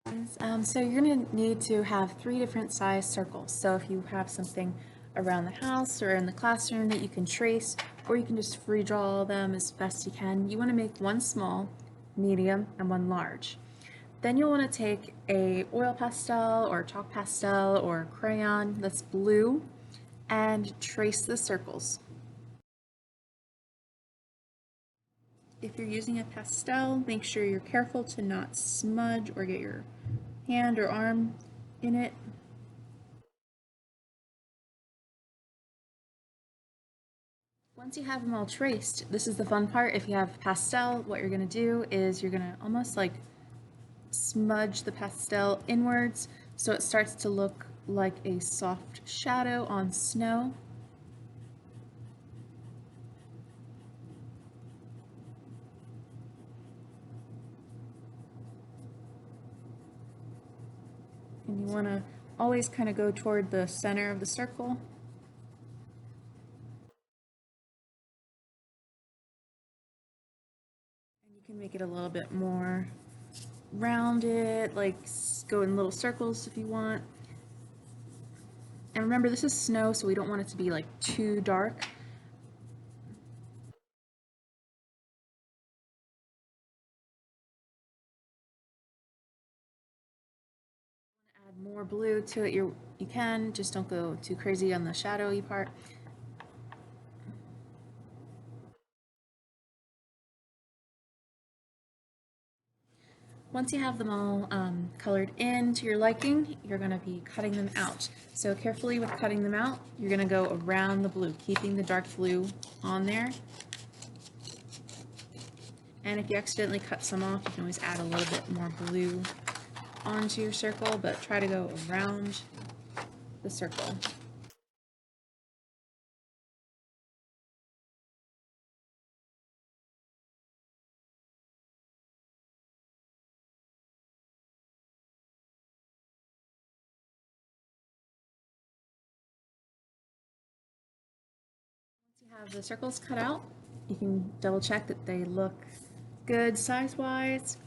So you're going to need to have 3 different size circles. So if you have something around the house or in the classroom that you can trace, or you can just free draw them as best you can, you want to make one small, medium, and one large. Then you'll want to take a oil pastel or chalk pastel or crayon that's blue and trace the circles. If you're using a pastel, make sure you're careful to not smudge or get your hand or arm in it. Once you have them all traced, this is the fun part. If you have pastel, what you're going to do is you're going to almost like smudge the pastel inwards so it starts to look like a soft shadow on snow. And you want to always kind of go toward the center of the circle. And you can make it a little bit more rounded, like go in little circles if you want. And remember, this is snow, so we don't want it to be like too dark. Add more blue to it, you can, just don't go too crazy on the shadowy part. Once you have them all colored in to your liking, you're going to be cutting them out. So carefully with cutting them out, you're going to go around the blue, keeping the dark blue on there. And if you accidentally cut some off, you can always add a little bit more blue onto your circle, but try to go around the circle. Once you have the circles cut out, you can double check that they look good size-wise.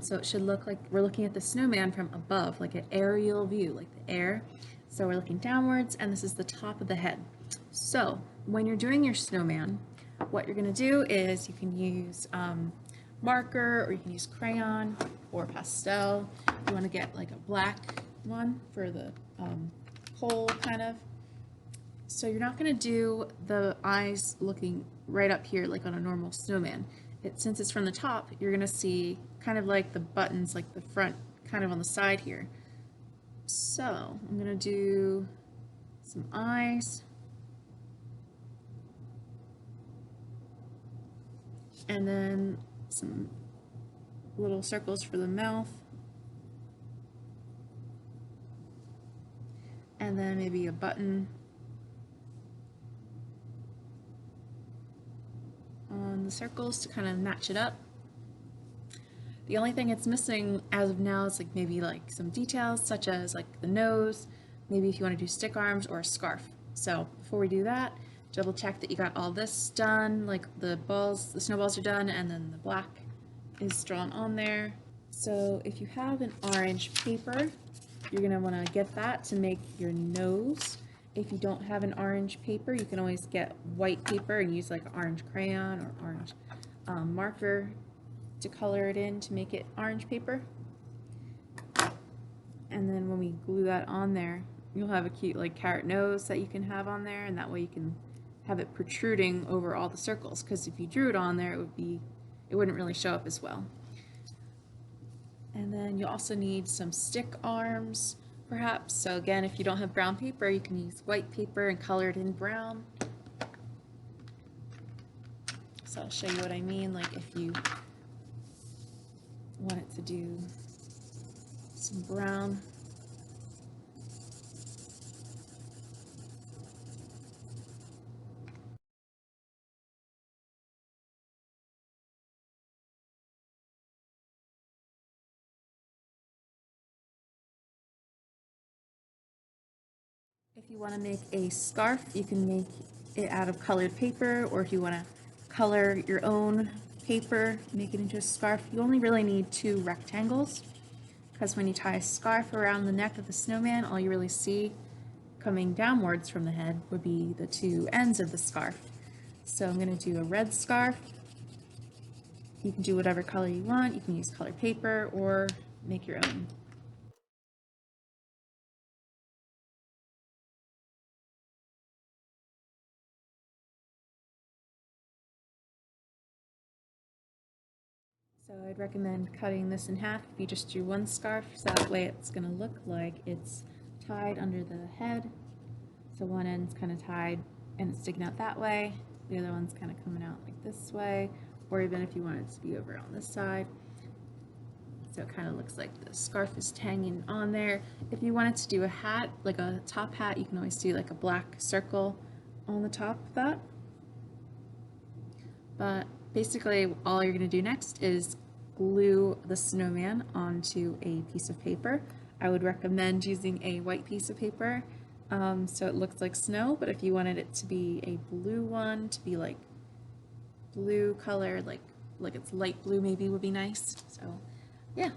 So it should look like we're looking at the snowman from above, like an aerial view, like the air. So we're looking downwards, and this is the top of the head. So when you're doing your snowman, what you're going to do is you can use marker, or you can use crayon or pastel. You want to get like a black one for the hole kind of. So you're not going to do the eyes looking right up here like on a normal snowman. Since it's from the top, you're going to see kind of like the buttons, like the front kind of on the side here. So I'm going to do some eyes. And then some little circles for the mouth. And then maybe a button on the circles to kind of match it up. The only thing it's missing as of now is like maybe like some details such as like the nose, maybe if you want to do stick arms or a scarf. So before we do that, double check that you got all this done, like the snowballs are done, and then the black is drawn on there. So if you have an orange paper, you're going to want to get that to make your nose. If you don't have an orange paper, you can always get white paper and use like an orange crayon or orange marker to color it in to make it orange paper. And then when we glue that on there, you'll have a cute like carrot nose that you can have on there, and that way you can have it protruding over all the circles, because if you drew it on there, it wouldn't really show up as well. And then you also need some stick arms, perhaps. So again, if you don't have brown paper, you can use white paper and color it in brown. So I'll show you what I mean, like if you want it to do some brown. If you want to make a scarf, you can make it out of colored paper, or if you want to color your own paper, make it into a scarf. You only really need 2 rectangles. because when you tie a scarf around the neck of the snowman, all you really see coming downwards from the head would be the two ends of the scarf. So I'm going to do a red scarf. You can do whatever color you want. You can use colored paper or make your own. So I'd recommend cutting this in half if you just do one scarf, so that way it's going to look like it's tied under the head. So one end's kind of tied and it's sticking out that way, the other one's kind of coming out like this way, or even if you want it to be over on this side. So it kind of looks like the scarf is hanging on there. If you wanted to do a hat, like a top hat, you can always do like a black circle on the top of that. But basically all you're going to do next is glue the snowman onto a piece of paper. I would recommend using a white piece of paper so it looks like snow, but if you wanted it to be a blue one, to be like blue color, like it's light blue maybe would be nice. So yeah.